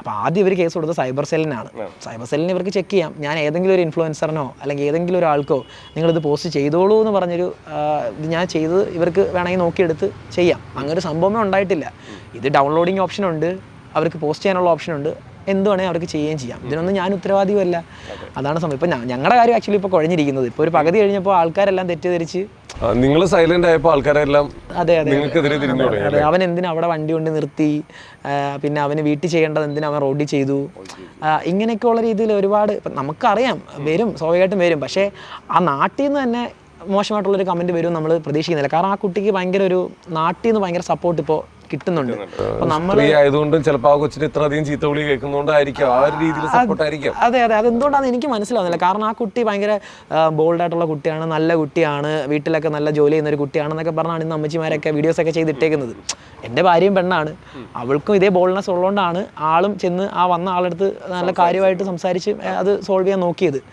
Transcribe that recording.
അപ്പോൾ ആദ്യം ഇവർ കേസ് കൊടുത്തത് സൈബർ സെല്ലിനാണ്. സൈബർ സെല്ലിന് ഇവർക്ക് ചെക്ക് ചെയ്യാം, ഞാൻ ഏതെങ്കിലും ഒരു ഇൻഫ്ലുവൻസറിനോ അല്ലെങ്കിൽ ഏതെങ്കിലും ഒരാൾക്കോ നിങ്ങളിത് പോസ്റ്റ് ചെയ്തോളൂ എന്ന് പറഞ്ഞൊരു ഇത് ഞാൻ ചെയ്ത് ഇവർക്ക് വേണമെങ്കിൽ നോക്കിയെടുത്ത് ചെയ്യാം. അങ്ങനെ ഒരു സംഭവമേ ഉണ്ടായിട്ടില്ല. ഇത് ഡൗൺലോഡിങ് ഓപ്ഷനുണ്ട്, അവർക്ക് പോസ്റ്റ് ചെയ്യാനുള്ള ഓപ്ഷനുണ്ട്, എന്തുവേണമെങ്കിൽ അവർക്ക് ചെയ്യുകയും ചെയ്യാം. ഇതിനൊന്നും ഞാൻ ഉത്തരവാദിയുമല്ല. അതാണ് സംഭവം. ഇപ്പം ഞങ്ങളുടെ കാര്യം ആക്ച്വലി ഇപ്പോൾ കുഴഞ്ഞിരിക്കുന്നത്. ഇപ്പോൾ ഒരു പകുതി കഴിഞ്ഞപ്പോൾ ആൾക്കാരെല്ലാം തെറ്റിദ്ധരിച്ച് നിങ്ങൾ സൈലന്റ് ആയപ്പോൾ ആൾക്കാരെല്ലാം അതെ അവൻ എന്തിനാ അവിടെ വണ്ടി കൊണ്ട് നിർത്തി, പിന്നെ അവന് വീട്ടിൽ ചെയ്യേണ്ടത് എന്തിനാ അവൻ റോഡിൽ ചെയ്തു, ഇങ്ങനെയൊക്കെ ഉള്ള രീതിയിൽ ഒരുപാട് ഇപ്പം നമുക്കറിയാം വരും, സ്വാഭാവികമായിട്ടും വരും. പക്ഷേ ആ നാട്ടിൽ നിന്ന് തന്നെ മോശമായിട്ടുള്ളൊരു കമൻറ്റ് വരും നമ്മൾ പ്രതീക്ഷിക്കുന്നില്ല. കാരണം ആ കുട്ടിക്ക് ഭയങ്കര ഒരു നാട്ടിൽ നിന്ന് ഭയങ്കര സപ്പോർട്ട് ഇപ്പോൾ കിട്ടുന്നുണ്ട്. ആയതുകൊണ്ടും ചിലപ്പോൾ ആ കൊച്ചിന് ഇത്ര അധികം ചീത്തവിളി കേൾക്കുന്നതുകൊണ്ടായിരിക്കും ആ ഒരു രീതിയിൽ സപ്പോർട്ട് ആയിരിക്കും. അതെ അതെന്തുകൊണ്ടാണെന്ന് എനിക്ക് മനസ്സിലാവുന്നില്ല. കാരണം ആ കുട്ടി ഭയങ്കര ബോൾഡായിട്ടുള്ള കുട്ടിയാണ്, നല്ല കുട്ടിയാണ്, വീട്ടിലൊക്കെ നല്ല ജോലി ചെയ്യുന്ന ഒരു കുട്ടിയാണെന്നൊക്കെ പറഞ്ഞാണ് ഇന്ന് അമ്മച്ചിമാരൊക്കെ വീഡിയോസൊക്കെ ചെയ്തിട്ടേക്കുന്നത്. എൻ്റെ ഭാര്യയും പെണ്ണാണ്, അവൾക്കും ഇതേ ബോൾഡ്നെസ് ഉള്ളതുകൊണ്ടാണ് ആളും ചെന്ന് ആ വന്ന ആളെടുത്ത് നല്ല കാര്യമായിട്ട് സംസാരിച്ച് അത് സോൾവ് ചെയ്യാൻ നോക്കിയത്.